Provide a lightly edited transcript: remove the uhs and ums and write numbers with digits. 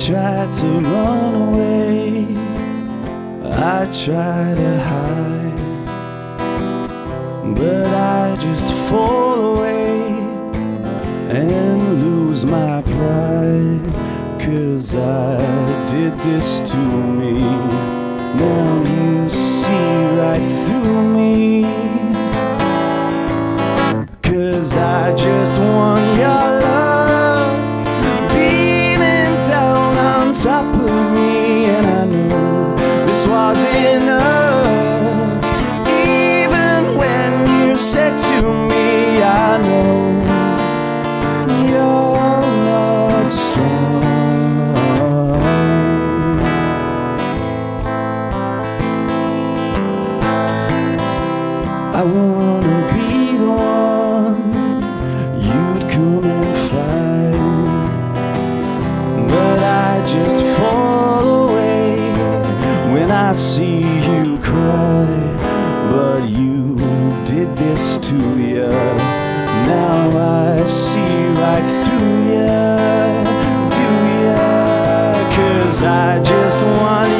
tried to run away, I tried to hide, but I just fall away and lose my pride. 'Cause I did this to me, now you see right through me. 'Cause I just want your love beaming down on top of me, and I know this was enough. Even when you said to me, I know you're not strong. I wanna be the one you'd come and find, but I just fall away when I see you cry. But you did this to ya, now I see right through ya, do ya? 'Cause I just want